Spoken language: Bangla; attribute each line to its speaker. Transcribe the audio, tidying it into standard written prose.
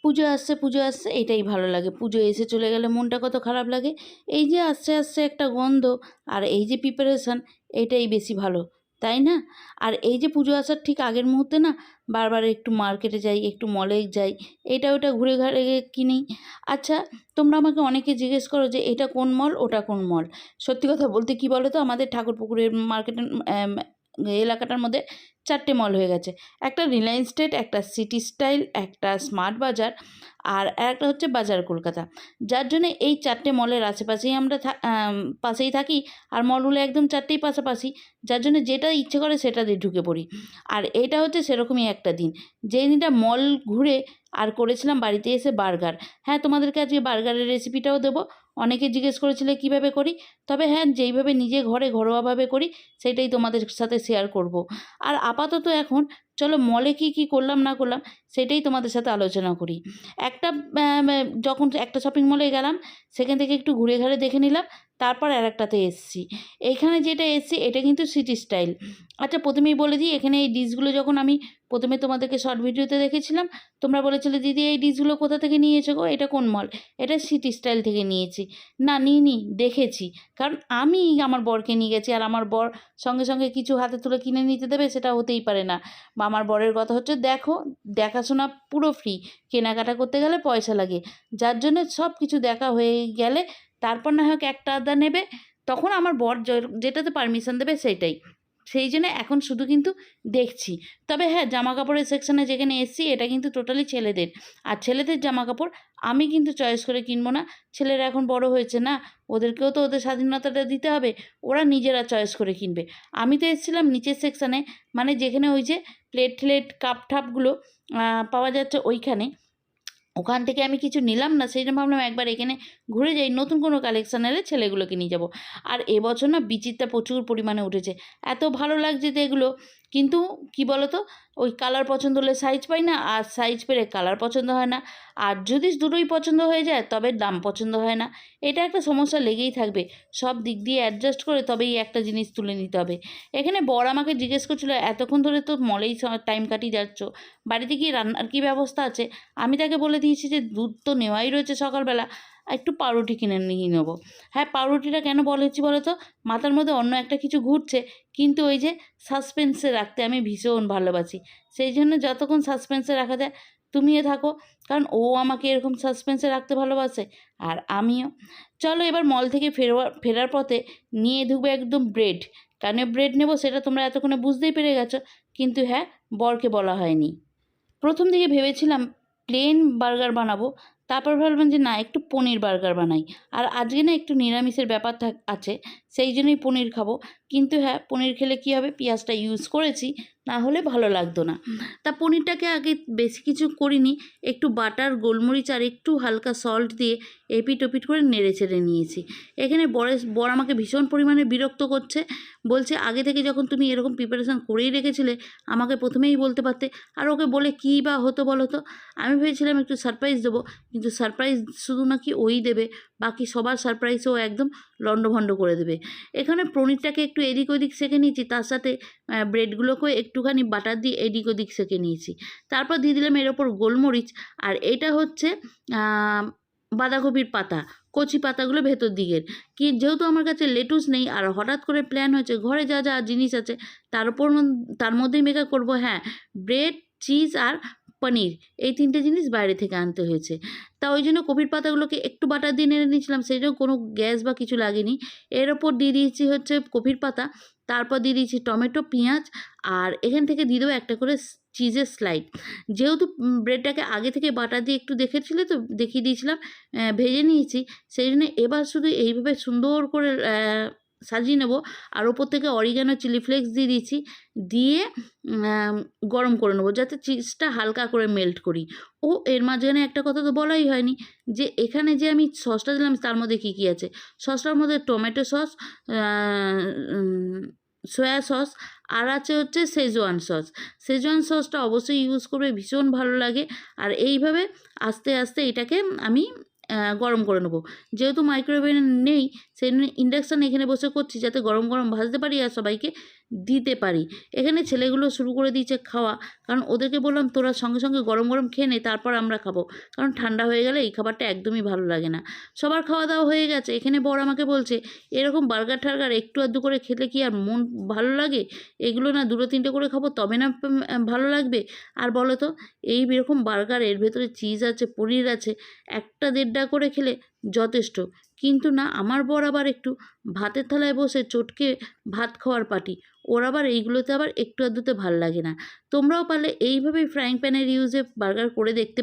Speaker 1: পুজো আসছে এটাই ভালো লাগে। পুজো এসে চলে গেলে মনটা কত খারাপ লাগে। এই যে আসছে, আসছে একটা গন্ধ আর এই যে প্রিপারেশান, এটাই বেশি ভালো, তাই না? আর এই যে পুজো আসার ঠিক আগের মুহূর্তে না বারবার একটু মার্কেটে যাই, একটু মলে যাই, এটা ওটা ঘুরে ঘাড়ে কিনি। আচ্ছা, তোমরা আমাকে অনেকে জিজ্ঞেস করো যে এটা কোন মল, ওটা কোন মল? সত্যি কথা বলতে কী বলো তো, আমাদের ঠাকুরপুকুরের মার্কেটের এলাকাটার মধ্যে 4টে মল হয়ে গেছে। একটা রিলায়েন্স ট্রেড, একটা সিটি স্টাইল, একটা স্মার্ট বাজার আর একটা হচ্ছে বাজার কলকাতা। যার জন্যে এই 4টে মলের আশেপাশেই আমরা পাশেই থাকি। আর মলগুলো একদম 4টেই পাশাপাশি। যার জন্য যেটা ইচ্ছে করে সেটা দিয়ে ঢুকে পড়ি। আর এটা হচ্ছে সেরকমই একটা দিন, যেই দিনটা মল ঘুরে আর করেছিলাম বাড়িতে এসে বার্গার। হ্যাঁ, তোমাদেরকে আজকে বার্গারের রেসিপিটাও দেবো। অনেকে জিজ্ঞেস করেছিলে কীভাবে করি, তবে হ্যাঁ, যেইভাবে নিজে ঘরে ঘরোয়াভাবে করি সেটাই তোমাদের সাথে শেয়ার করব। আর আপাতত এখন চলো মলে কী কী করলাম না করলাম সেটাই তোমাদের সাথে আলোচনা করি। একটা যখন একটা শপিং মলে গেলাম, সেখান থেকে একটু ঘুরে ঘাড়ে দেখে নিলাম, তারপর আরেকটাতে এসেছি। এইখানে যেটা এসেছি এটা কিন্তু সিটি স্টাইল। আচ্ছা, প্রথমেই বলে দিই, এখানে এই ডিশগুলো যখন আমি প্রথমে তোমাদেরকে শর্ট ভিডিওতে দেখেছিলাম, তোমরা বলেছিলে দিদি এই ডিশগুলো কোথা থেকে নিয়েছো গো, এটা কোন মল? এটা সিটি স্টাইল থেকে নিয়েছি। না, নিইনি, দেখেছি। কারণ আমি আমার বরকে নিয়ে গেছি, আর আমার বর সঙ্গে সঙ্গে কিছু হাতে তুলে কিনে নিতে দেবে সেটা হতেই পারে না। বা আমার বরের কথা হচ্ছে, দেখো, দেখাশোনা পুরো ফ্রি, কেনাকাটা করতে গেলে পয়সা লাগে। যার জন্য সব কিছু দেখা হয়ে গেলে তারপর না হোক একটা আধা নেবে, তখন আমার বর যেটাতে পারমিশন দেবে সেটাই। সেই জন্য এখন শুধু কিন্তু দেখছি। তবে হ্যাঁ, জামা কাপড়ের সেকশানে যেখানে এসছি এটা কিন্তু টোটালি ছেলেদের। আর ছেলেদের জামা কাপড় আমি কিন্তু চয়েস করে কিনবো না। ছেলেরা এখন বড় হয়েছে না, ওদেরকেও তো ওদের স্বাধীনতাটা দিতে হবে, ওরা নিজেরা চয়েস করে কিনবে। আমি তো এসেছিলাম নিচের সেকশানে, মানে যেখানে ওই যে প্লেট ঠেলেট কাপ ঠাপগুলো পাওয়া যাচ্ছে ওইখানে। ওখান থেকে আমি কিছু নিলাম না, সেই জন্য ভাবলাম একবার এখানে ঘুরে যাই, নতুন কোনো কালেকশান এলে ছেলেগুলোকে নিয়ে যাব। আর এবছর না বিচিত্রা প্রচুর পরিমাণে উঠেছে, এত ভালো লাগছে তো এগুলো। কিন্তু কি বলো তো, ওই কালার পছন্দ হলে সাইজ পাই না, আর সাইজ পেলে কালার পছন্দ হয় না, আর যদি দুটোই পছন্দ হয়ে যায় তবে দাম পছন্দ হয় না। এটা একটা সমস্যা লেগেই থাকবে, সব দিক দিয়ে অ্যাডজাস্ট করে তবেই একটা জিনিস তুলে নিতে হবে। এখানে বর আমাকে জিজ্ঞেস করছিল, এতক্ষণ ধরে তো মলেই টাইম কাটিয়ে যাচ্ছ, বাড়িতে কি রান্নার কী ব্যবস্থা আছে? আমি তাকে বলে দিয়েছি যে দুধ তো নেওয়াই রয়েছে সকালবেলা, একটু পাউরুটি কিনে নিয়ে নেবো। হ্যাঁ, পাউরুটিটা কেন বলেছি বলো তো, মাথার মধ্যে অন্য একটা কিছু ঘুরছে, কিন্তু ওই যে সাসপেন্সে রাখতে আমি ভীষণ ভালোবাসি। সেই জন্য যতক্ষণ সাসপেন্সে রাখা যায় তুমিও থাকো, কারণ ও আমাকে এরকম সাসপেন্সে রাখতে ভালোবাসে আর আমিও। চলো এবার মল থেকে ফেরার পথে নিয়ে ঢুকবো একদম ব্রেড। কেন ব্রেড নেবো সেটা তোমরা এতক্ষণে বুঝতেই পেরে গেছো, কিন্তু হ্যাঁ, বরকে বলা হয়নি। প্রথম দিকে ভেবেছিলাম প্লেন বার্গার বানাবো, তারপর ভাবলাম যে না, একটু পনির বার্গার বানাই। আর আজকে না একটু নিরামিষের ব্যাপার আছে, সেই জন্যই পনির খাবো। কিন্তু হ্যাঁ, পনির খেলে কী হবে, পেঁয়াজটা ইউজ করেছি, না হলে ভালো লাগতো না। তা পনিরটাকে আগে বেশি কিছু করিনি, একটু বাটার, গোলমরিচ আর একটু হালকা সল্ট দিয়ে এপিট ওপিট করে নেড়ে চেড়ে নিয়েছি। এখানে বর আমাকে ভীষণ পরিমাণে বিরক্ত করছে, বলছে আগে থেকে যখন তুমি এরকম প্রিপারেশান করেই রেখেছিলে আমাকে প্রথমেই বলতে পারতে। আর ওকে বলে কী বা হতো বলো তো? আমি ভেবেছিলাম একটু সারপ্রাইজ দেবো, কিন্তু সারপ্রাইজ শুধু নাকি ওই দেবে, বাকি সবার সারপ্রাইজ ও একদম লণ্ডভণ্ড করে দেবে। এখানে পনিরটাকে একটু এদিক ওদিক সেঁকে নিয়েছি, তার সাথে ব্রেডগুলোকেও একটুখানি বাটার দিয়ে এদিক ওদিক সেঁকে নিয়েছি। তারপর দিয়ে দিলাম এর ওপর গোলমরিচ, আর এটা হচ্ছে বাঁধাকপির পাতা, কচি পাতাগুলো ভেতর দিকের। যেহেতু আমার কাছে লেটুস নেই, আর হঠাৎ করে প্ল্যান হয়েছে ঘরে যা যা জিনিস আছে তার মধ্যেই মেকআপ করবো। হ্যাঁ, ব্রেড, চিজ আর পনির, এই 3টে জিনিস বাইরে থেকে আনতে হয়েছে। তা ওই জন্য কপির পাতাগুলোকে একটু বাটার দিয়ে নেড়ে নিয়েছিলাম, সেই জন্য কোনো গ্যাস বা কিছু লাগেনি। এর ওপর দিয়ে দিয়েছি হচ্ছে কপির পাতা, তারপর দিয়ে দিয়েছি টমেটো, পেঁয়াজ, আর এখান থেকে দিয়ে দেবো একটা করে চিজের স্লাইড। যেহেতু ব্রেডটাকে আগে থেকে বাটার দিয়ে একটু দেখেছিলে তো, দেখিয়ে দিয়েছিলাম, ভেজে নিয়েছি, সেই জন্য এবার শুধু এইভাবে সুন্দর করে সাজিয়ে নেব। আর ওপর থেকে অরিগানো, চিলি ফ্লেক্স দিয়ে দিয়েছি, দিয়ে গরম করে নেবো যাতে চিজটা হালকা করে মেল্ট করি। ও এর মাঝখানে একটা কথা তো বলাই হয়নি, যে এখানে যে আমি সসটা দিলাম তার মধ্যে কী কী আছে। সসটার মধ্যে টমেটো সস, সয়া সস, আর আছে হচ্ছে শেজওয়ান সস। শেজওয়ান সসটা অবশ্যই ইউজ করবে, ভীষণ ভালো লাগে। আর এইভাবে আস্তে আস্তে এটাকে আমি গরম করে নেবো। যেহেতু মাইক্রোওয়েভ নেই সেই জন্য ইন্ডাকশান এখানে বসে করছি যাতে গরম গরম ভাজতে পারি আর সবাইকে দিতে পারি। এখানে ছেলেগুলো শুরু করে দিয়েছে খাওয়া, কারণ ওদেরকে বললাম তোরা সঙ্গে সঙ্গে গরম গরম খেয়ে নে, তারপর আমরা খাবো, কারণ ঠান্ডা হয়ে গেলে এই খাবারটা একদমই ভালো লাগে না। সবার খাওয়া দাওয়া হয়ে গেছে। এখানে বর আমাকে বলছে এরকম বার্গার টার্গার একটু আধটু করে খেলে কি আর মন ভালো লাগে? এগুলো না দুটো তিনটে করে খাবো তবে না ভালো লাগবে? আর বলো তো, এই এরকম বার্গার এর ভেতরে চিজ আছে, পনির আছে, একটা দেড়টা করে খেলে যথেষ্ট। কিন্তু না, আমার বর আবার একটু ভাতের থালায় বসে চটকে ভাত খাওয়ার পার্টি। ওর আবার এইগুলোতে আবার একটু আধটুতে ভাল লাগে না। তোমরাও পারলে এইভাবেই ফ্রাইং প্যানের ইউজে বার্গার করে দেখতে